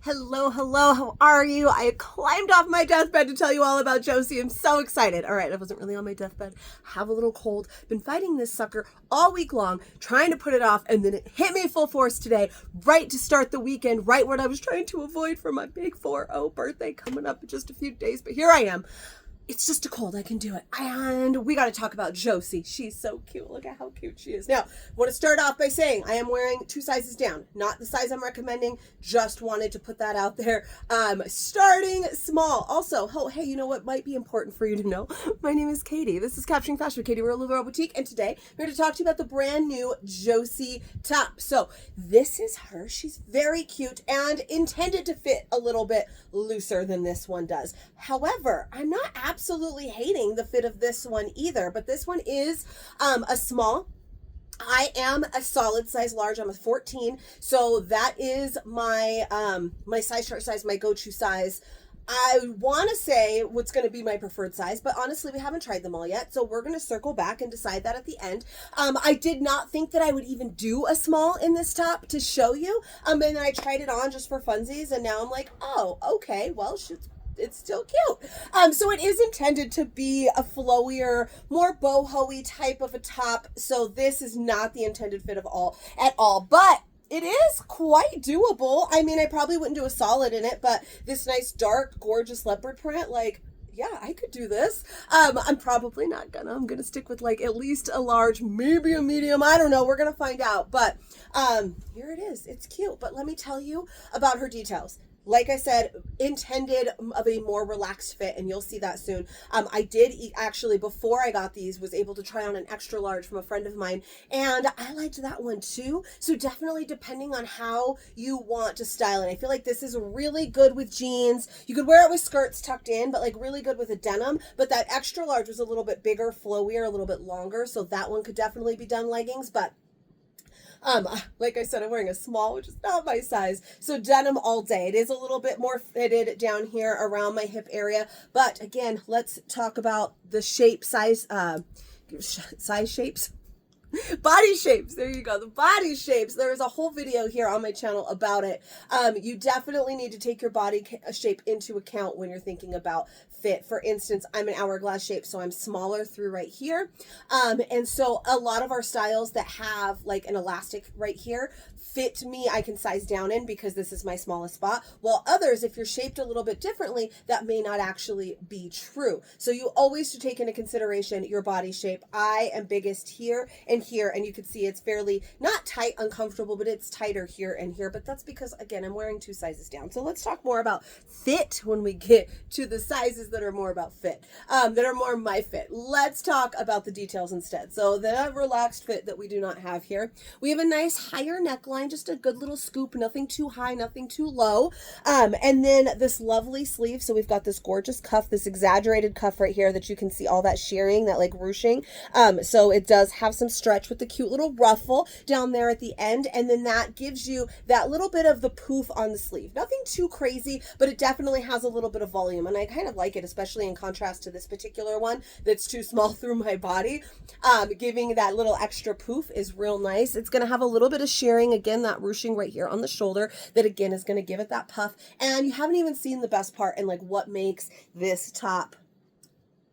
Hello, how are you? I climbed off my deathbed to tell you all about Josey. I'm so excited. All right, I wasn't really on my deathbed. Have a little cold. Been fighting this sucker all week long, trying to put it off, and then it hit me full force today, right to start the weekend, right what I was trying to avoid for my big 4-0 birthday coming up in just a few days. But here I am. It's just a cold. I can do it. And we got to talk about Josey. She's so cute. Look at how cute she is. Now, I want to start off by saying I am wearing 2 sizes down. Not the size I'm recommending. Just wanted to put that out there. Starting small. Also, oh, hey, you know what might be important for you to know? My name is Katie. This is Capturing Fashion with Katie. We're a LuLaRoe boutique. And today, we're here to talk to you about the brand new Josey top. So, this is her. She's very cute and intended to fit a little bit looser than this one does. However, I'm not absolutely hating the fit of this one either, but this one is a small. I am a solid size large. I'm a 14, so that is my my size chart size, my go-to size. I want to say what's going to be my preferred size, but honestly, we haven't tried them all yet, so we're going to circle back and decide that at the end. I did not think that I would even do a small in this top to show you, and then I tried it on just for funsies, and now I'm like, oh, okay, well, it's still cute. So it is intended to be a flowier, more boho-y type of a top, so this is not the intended fit at all, but it is quite doable. I mean, I probably wouldn't do a solid in it, but this nice, dark, gorgeous leopard print, like, yeah, I could do this. I'm probably not gonna. I'm gonna stick with like at least a large, maybe a medium. I don't know. We're gonna find out. But here it is. It's cute. But let me tell you about her details. Like I said, intended of a more relaxed fit, and you'll see that soon. I did actually, before I got these, was able to try on an extra large from a friend of mine, and I liked that one too. So definitely depending on how you want to style it. I feel like this is really good with jeans. You could wear it with skirts tucked in, but like really good with a denim. But that extra large was a little bit bigger, flowier, a little bit longer, so that one could definitely be done leggings, but like I said, I'm wearing a small, which is not my size. So denim all day. It is a little bit more fitted down here around my hip area. But again, let's talk about the shape, size shapes. Body shapes. There you go. The body shapes. There is a whole video here on my channel about it. You definitely need to take your body shape into account when you're thinking about fit. For instance, I'm an hourglass shape, so I'm smaller through right here. And so a lot of our styles that have like an elastic right here fit me, I can size down in because this is my smallest spot. While others, if you're shaped a little bit differently, that may not actually be true. So you always should take into consideration your body shape. I am biggest here and here, and you can see it's fairly not tight, uncomfortable, but it's tighter here and here. But that's because, again, I'm wearing 2 sizes down. So let's talk more about fit when we get to the sizes that are more about fit, that are more my fit. Let's talk about the details instead. So the relaxed fit that we do not have here. We have a nice higher neckline, just a good little scoop, nothing too high, nothing too low. And then this lovely sleeve. So we've got this gorgeous cuff, this exaggerated cuff right here that you can see all that shirring, that like ruching. So it does have some stretch with the cute little ruffle down there at the end. And then that gives you that little bit of the poof on the sleeve. Nothing too crazy, but it definitely has a little bit of volume. And I kind of like it, especially in contrast to this particular one that's too small through my body. Giving that little extra poof is real nice. It's going to have a little bit of shirring, again, that ruching right here on the shoulder that again is going to give it that puff. And you haven't even seen the best part and like what makes this top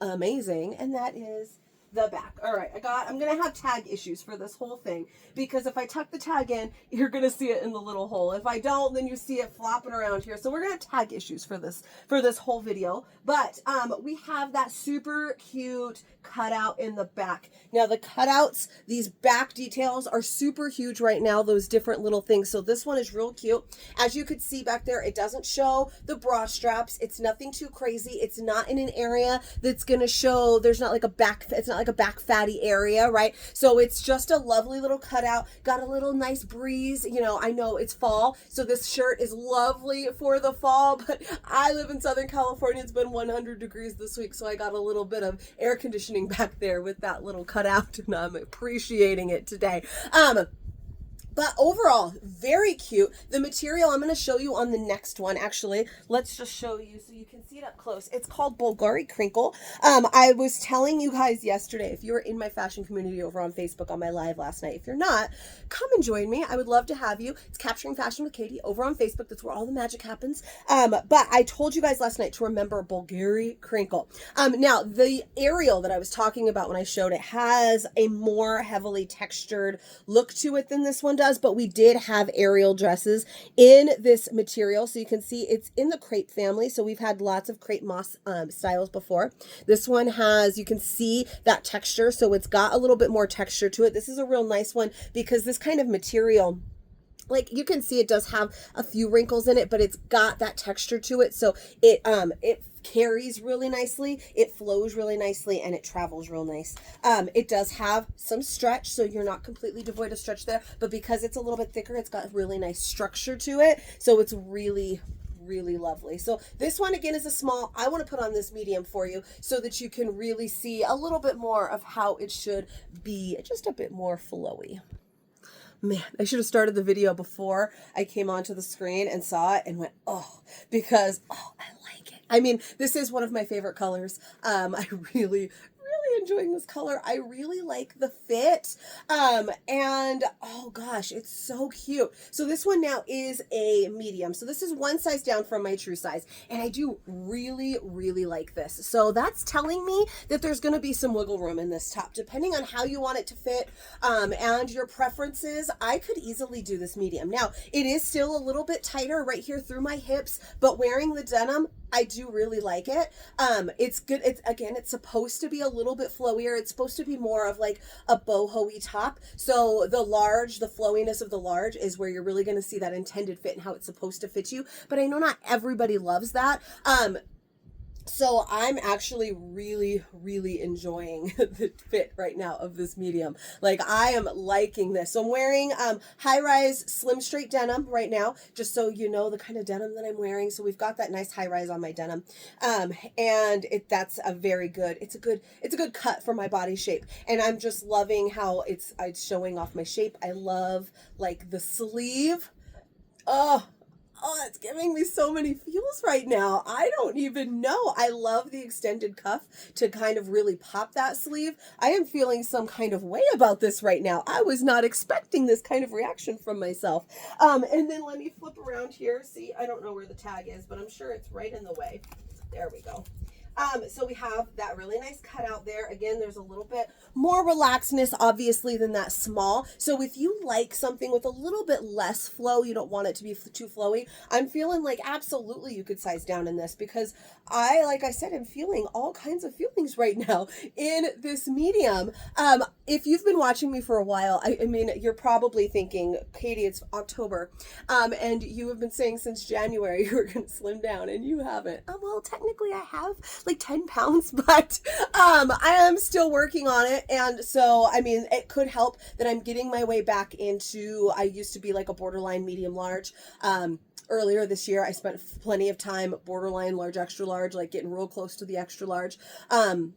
amazing, and that is the back. All right, I'm gonna have tag issues for this whole thing because if I tuck the tag in, you're gonna see it in the little hole. If I don't, then you see it flopping around here. So we're gonna have tag issues for this whole video. But we have that super cute cutout in the back. Now the cutouts, these back details are super huge right now, those different little things. So this one is real cute. As you could see back there, it doesn't show the bra straps. It's nothing too crazy. It's not in an area that's gonna show, there's not like a back, it's not like a back fatty area, right? So it's just a lovely little cutout, got a little nice breeze. You know, I know it's fall, so this shirt is lovely for the fall, but I live in Southern California. It's been 100 degrees this week, so I got a little bit of air conditioning back there with that little cutout, and I'm appreciating it today. But overall, very cute. The material I'm going to show you on the next one. Actually, let's just show you so you can see it up close. It's called Bulgari Crinkle. I was telling you guys yesterday, if you were in my fashion community over on Facebook on my live last night, if you're not, come and join me. I would love to have you. It's Capturing Fashion with Katie over on Facebook. That's where all the magic happens. But I told you guys last night to remember Bulgari Crinkle. Now, the Ariel that I was talking about when I showed it has a more heavily textured look to it than this one does, but we did have Ariel dresses in this material. So you can see it's in the crepe family. So we've had lots of crepe moss styles before. This one has, you can see that texture. So it's got a little bit more texture to it. This is a real nice one because this kind of material, like you can see, it does have a few wrinkles in it, but it's got that texture to it. So it carries really nicely, it flows really nicely, and it travels real nice. It does have some stretch, so you're not completely devoid of stretch there, but because it's a little bit thicker, it's got really nice structure to it. So it's really lovely. So this one again is a small. I want to put on this medium for you so that you can really see a little bit more of how it should be, just a bit more flowy. Man, I should have started the video before I came onto the screen and saw it and went, oh, because, oh, I like it. I mean, this is one of my favorite colors. I really enjoying this color. I really like the fit. And oh gosh, it's so cute. So this one now is a medium. So this is one size down from my true size. And I do really like this. So that's telling me that there's going to be some wiggle room in this top, depending on how you want it to fit, and your preferences. I could easily do this medium. Now, it is still a little bit tighter right here through my hips, but wearing the denim, I do really like it. It's good. It's supposed to be a little bit flowier. It's supposed to be more of like a boho-y top. So the flowiness of the large is where you're really going to see that intended fit and how it's supposed to fit you. But I know not everybody loves that. So I'm actually really enjoying the fit right now of this medium. Like, I am liking this. So I'm wearing high-rise slim straight denim right now, just so you know the kind of denim that I'm wearing. So we've got that nice high-rise on my denim. And that's a very good, it's a good cut for my body shape. And I'm just loving how it's showing off my shape. I love like the sleeve. Oh, it's giving me so many feels right now. I don't even know. I love the extended cuff to kind of really pop that sleeve. I am feeling some kind of way about this right now. I was not expecting this kind of reaction from myself. And then let me flip around here. See, I don't know where the tag is, but I'm sure it's right in the way. There we go. So we have that really nice cutout there. Again, there's a little bit more relaxedness, obviously, than that small. So if you like something with a little bit less flow, you don't want it to be too flowy, I'm feeling like absolutely you could size down in this, because like I said, I'm feeling all kinds of feelings right now in this medium. If you've been watching me for a while, I mean, you're probably thinking, Katie, it's October, and you have been saying since January you were going to slim down, and you haven't. Well, technically I have like 10 pounds, but I am still working on it. And so, I mean, it could help that I'm getting my way back into, I used to be like a borderline medium large. Earlier this year, I spent plenty of time borderline large, extra large, like getting real close to the extra large. And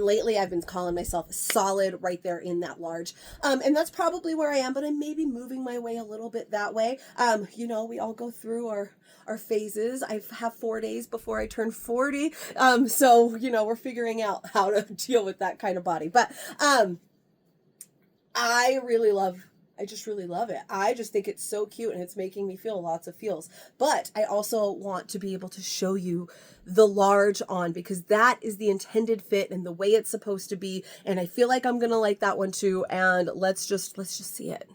lately I've been calling myself solid right there in that large. And that's probably where I am, but I'm maybe moving my way a little bit that way. You know, we all go through our phases. I have 4 days before I turn 40. So, you know, we're figuring out how to deal with that kind of body. But I just really love it. I just think it's so cute, and it's making me feel lots of feels. But I also want to be able to show you the large on, because that is the intended fit and the way it's supposed to be. And I feel like I'm going to like that one too. And let's just see it.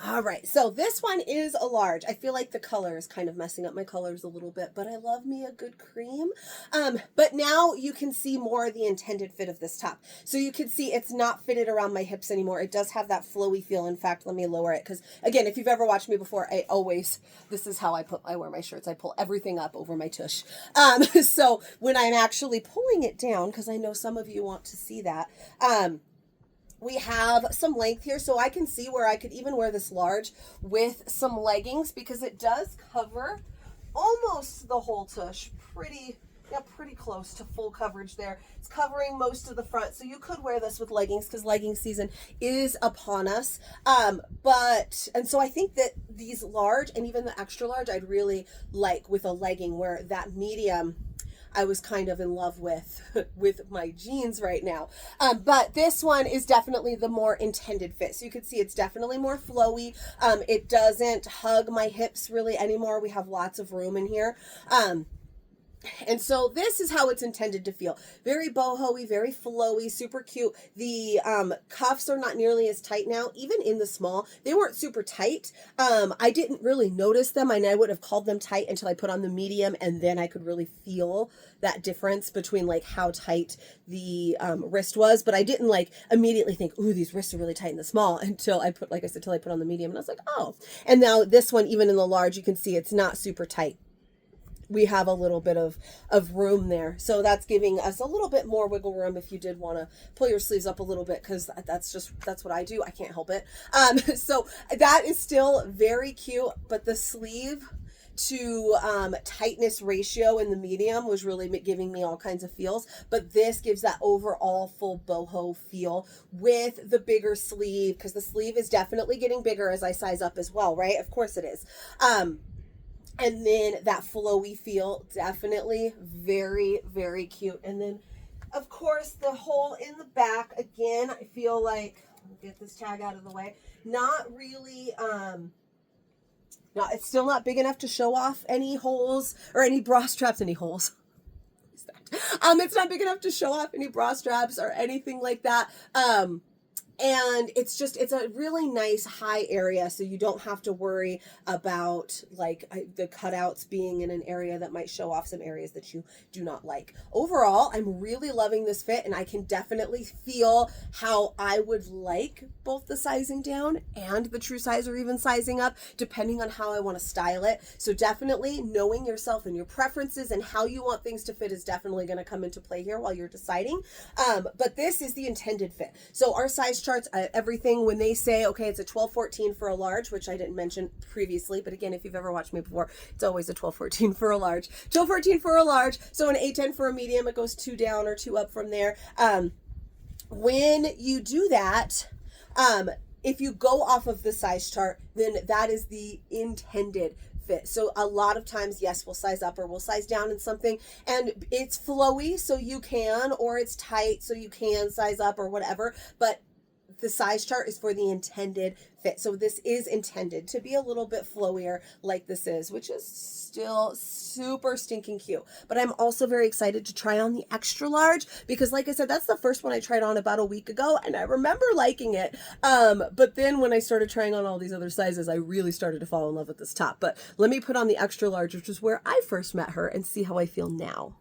All right, so this one is a large. I feel like the color is kind of messing up my colors a little bit, but I love me a good cream. But now you can see more of the intended fit of this top. So you can see it's not fitted around my hips anymore. It does have that flowy feel. In fact, let me lower it, because again, if you've ever watched me before, this is how I wear my shirts. I pull everything up over my tush. So when I'm actually pulling it down, because I know some of you want to see that, we have some length here, so I can see where I could even wear this large with some leggings, because it does cover almost the whole tush pretty yeah, pretty close to full coverage there. It's covering most of the front, so you could wear this with leggings because legging season is upon us. And so I think that these large and even the extra large I'd really like with a legging, where that medium I was kind of in love with my jeans right now. But this one is definitely the more intended fit. So you can see it's definitely more flowy. It doesn't hug my hips really anymore. We have lots of room in here. And so this is how it's intended to feel. Very boho-y, very flowy, super cute. The cuffs are not nearly as tight now. Even in the small, they weren't super tight. I didn't really notice them, and I would have called them tight until I put on the medium, and then I could really feel that difference between like how tight the wrist was. But I didn't like immediately think, ooh, these wrists are really tight in the small until I put, like I said, till I put on the medium, and I was like, oh. And now this one, even in the large, you can see it's not super tight. We have a little bit of room there. So that's giving us a little bit more wiggle room if you did want to pull your sleeves up a little bit, because that's what I do. I can't help it. So that is still very cute, but the sleeve to tightness ratio in the medium was really giving me all kinds of feels. But this gives that overall full boho feel with the bigger sleeve, because the sleeve is definitely getting bigger as I size up as well, right? Of course it is. And then that flowy feel, definitely very, very cute. And then, of course, the hole in the back, again, I feel like, I'll get this tag out of the way, not really, it's still not big enough to show off any holes or any bra straps, any holes. It's not big enough to show off any bra straps or anything like that. And it's a really nice high area, so you don't have to worry about like the cutouts being in an area that might show off some areas that you do not like. Overall, I'm really loving this fit, and I can definitely feel how I would like both the sizing down and the true size, or even sizing up, depending on how I want to style it. So definitely knowing yourself and your preferences and how you want things to fit is definitely going to come into play here while you're deciding. But this is the intended fit. So our size charts, everything, when they say, okay, it's a 12-14 for a large, which I didn't mention previously, but again, if you've ever watched me before, it's always a 12-14 for a large. 12-14 for a large, so an 8-10 for a medium, it goes 2 down or 2 up from there. When you do that, if you go off of the size chart, then that is the intended fit. So a lot of times, yes, we'll size up or we'll size down in something, and it's flowy, so you can, or it's tight, so you can size up or whatever, but the size chart is for the intended fit. So this is intended to be a little bit flowier like this is, which is still super stinking cute. But I'm also very excited to try on the extra large, because like I said, that's the first one I tried on about a week ago, and I remember liking it. But then when I started trying on all these other sizes, I really started to fall in love with this top. But let me put on the extra large, which is where I first met her, and see how I feel now.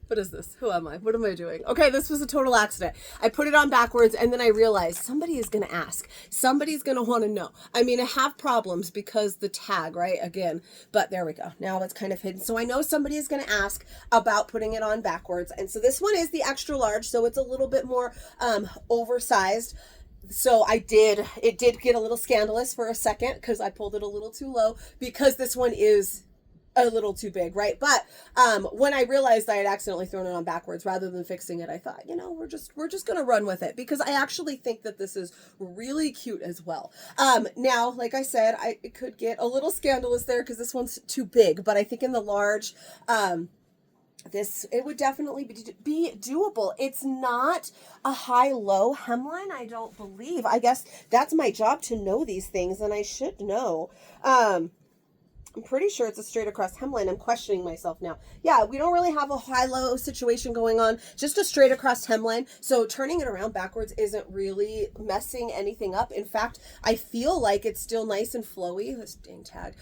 What is this? Who am I? What am I doing? Okay, this was a total accident. I put it on backwards, and then I realized somebody is going to ask. Somebody's going to want to know. I mean, I have problems because the tag, right? Again, but there we go. Now it's kind of hidden. So I know somebody is going to ask about putting it on backwards. And so this one is the extra large, so it's a little bit more oversized. So it did get a little scandalous for a second because I pulled it a little too low, because this one is a little too big, right? But when I realized I had accidentally thrown it on backwards rather than fixing it, I thought, we're just gonna run with it, because I actually think that this is really cute as well. Now, like I said, it could get a little scandalous there because this one's too big, but I think in the large, it would definitely be doable. It's not a high-low hemline, I don't believe. I guess that's my job to know these things, and I should know. I'm pretty sure it's a straight across hemline. I'm questioning myself now. Yeah, we don't really have a high-low situation going on, just a straight across hemline. So turning it around backwards isn't really messing anything up. In fact, I feel like it's still nice and flowy. This dang tag.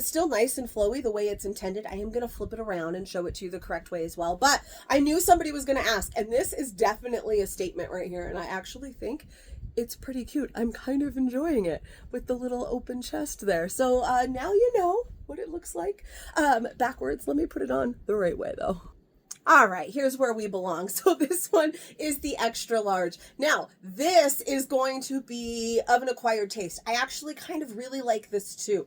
Still nice and flowy the way it's intended. I am going to flip it around and show it to you the correct way as well. But I knew somebody was going to ask, and this is definitely a statement right here. And I actually think it's pretty cute. I'm kind of enjoying it with the little open chest there. So now you know what it looks like backwards. Let me put it on the right way though. All right, here's where we belong. So this one is the extra large. Now, this is going to be of an acquired taste. I actually kind of really like this too.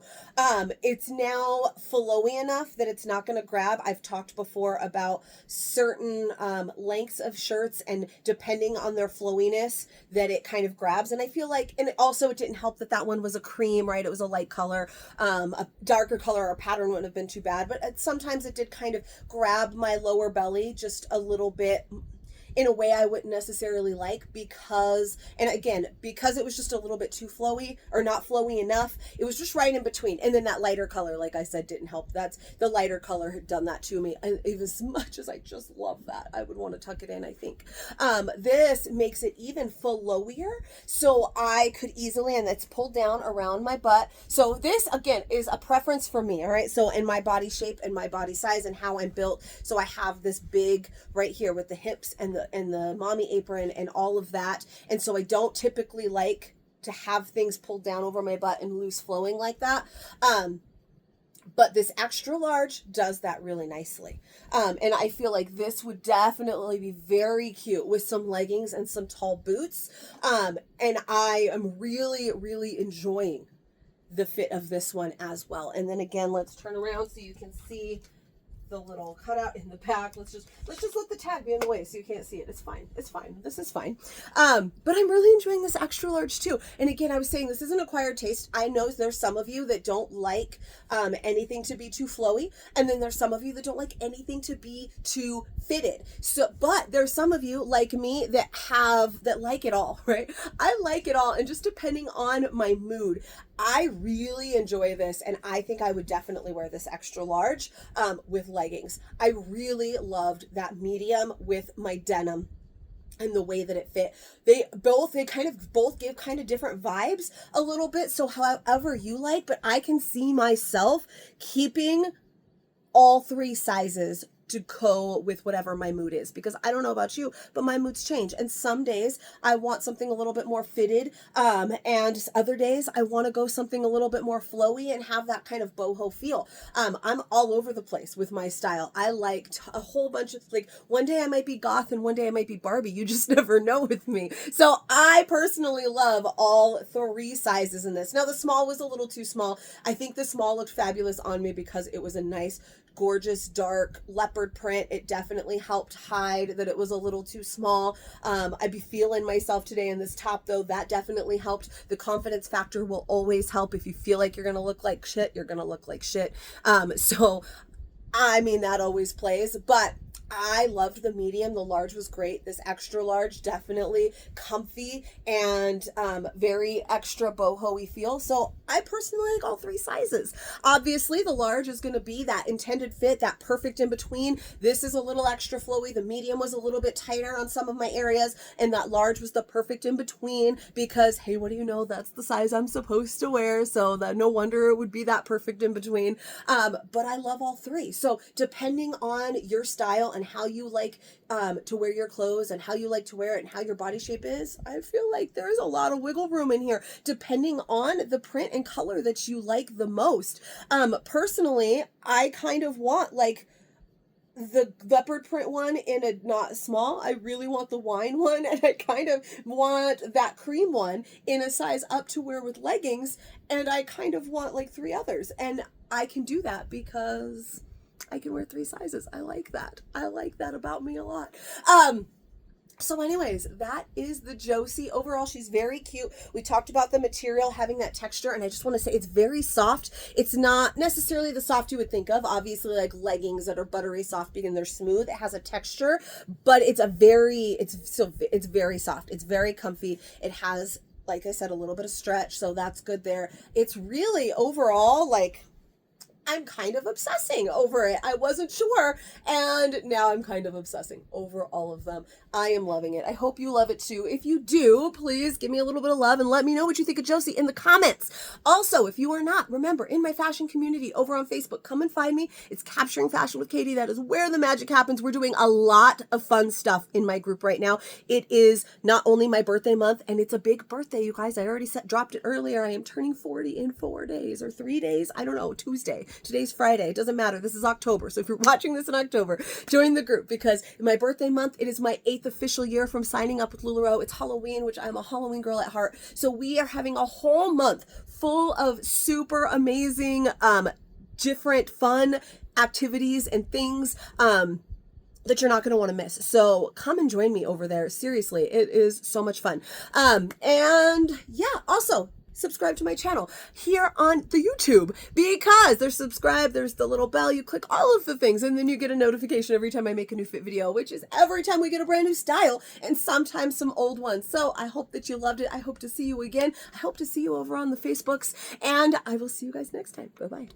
It's now flowy enough that it's not going to grab. I've talked before about certain lengths of shirts, and depending on their flowiness, that it kind of grabs. And I feel like, and also it didn't help that that one was a cream, right? It was a light color. A darker color or pattern wouldn't have been too bad, but sometimes it did kind of grab my lower belly just a little bit in a way I wouldn't necessarily like, because, and again, because it was just a little bit too flowy, or not flowy enough, it was just right in between. And then that lighter color, like I said, didn't help. That's the lighter color had done that to me. And as much as I just love that, I would want to tuck it in, I think. This makes it even flowier, so I could easily, and it's pulled down around my butt. So this, again, is a preference for me, all right? So in my body shape and my body size and how I'm built, so I have this big right here with the hips and the mommy apron and all of that. And so I don't typically like to have things pulled down over my butt and loose flowing like that. But this extra large does that really nicely. And I feel like this would definitely be very cute with some leggings and some tall boots. And I am really, really enjoying the fit of this one as well. And then again, let's turn around so you can see the little cutout in the back. Let's just let the tag be in the way so you can't see it. It's fine. It's fine. This is fine. But I'm really enjoying this extra large too. And again, I was saying this is an acquired taste. I know there's some of you that don't like anything to be too flowy, and then there's some of you that don't like anything to be too fitted. So, but there's some of you like me that like it all, right? I like it all, and just depending on my mood, I really enjoy this, and I think I would definitely wear this extra large with leggings. I really loved that medium with my denim and the way that it fit. They kind of both give kind of different vibes a little bit, so however you like, but I can see myself keeping all three sizes to go with whatever my mood is, because I don't know about you, but my moods change. And some days I want something a little bit more fitted, and other days I want to go something a little bit more flowy and have that kind of boho feel. I'm all over the place with my style. I liked a whole bunch of, like, one day I might be goth and one day I might be Barbie. You just never know with me. So I personally love all three sizes in this. Now the small was a little too small. I think the small looked fabulous on me because it was a nice, gorgeous dark leopard print. It definitely helped hide that it was a little too small. I'd be feeling myself today in this top though. That definitely helped. The confidence factor will always help. If you feel like you're gonna look like shit, you're gonna look like shit. So I mean, that always plays, but I loved the medium. The large was great. This extra large, definitely comfy and very extra boho-y feel. So I personally like all three sizes. Obviously, the large is going to be that intended fit, that perfect in between. This is a little extra flowy. The medium was a little bit tighter on some of my areas, and that large was the perfect in between because, hey, what do you know? That's the size I'm supposed to wear. So that no wonder it would be that perfect in between. But I love all three. So depending on your style and how you like to wear your clothes and how you like to wear it and how your body shape is, I feel like there's a lot of wiggle room in here depending on the print and color that you like the most. Personally, I kind of want like the leopard print one in a not small. I really want the wine one, and I kind of want that cream one in a size up to wear with leggings, and I kind of want like three others, and I can do that because I can wear three sizes. I like that. I like that about me a lot. So anyways, that is the Josey. Overall, she's very cute. We talked about the material having that texture, and I just want to say it's very soft. It's not necessarily the soft you would think of. Obviously, like leggings that are buttery soft because they're smooth. It has a texture, but it's very soft. It's very comfy. It has, like I said, a little bit of stretch, so that's good there. It's really overall like, I'm kind of obsessing over it. I wasn't sure, and now I'm kind of obsessing over all of them. I am loving it. I hope you love it too. If you do, please give me a little bit of love and let me know what you think of Josey in the comments. Also, if you are not, remember, in my fashion community over on Facebook, come and find me. It's Capturing Fashion with Katie. That is where the magic happens. We're doing a lot of fun stuff in my group right now. It is not only my birthday month, and it's a big birthday, you guys. I already dropped it earlier. I am turning 40 in 4 days or 3 days. I don't know, Tuesday. Today's Friday. It doesn't matter. This is October. So if you're watching this in October, join the group, because in my birthday month, it is my 8th official year from signing up with LuLaRoe. It's Halloween, which I'm a Halloween girl at heart. So we are having a whole month full of super amazing, different fun activities and things, that you're not going to want to miss. So come and join me over there. Seriously, it is so much fun. And yeah, also subscribe to my channel here on the YouTube, because there's subscribe, there's the little bell, you click all of the things, and then you get a notification every time I make a new fit video, which is every time we get a brand new style, and sometimes some old ones. So I hope that you loved it. I hope to see you again. I hope to see you over on the Facebooks, and I will see you guys next time. Bye-bye.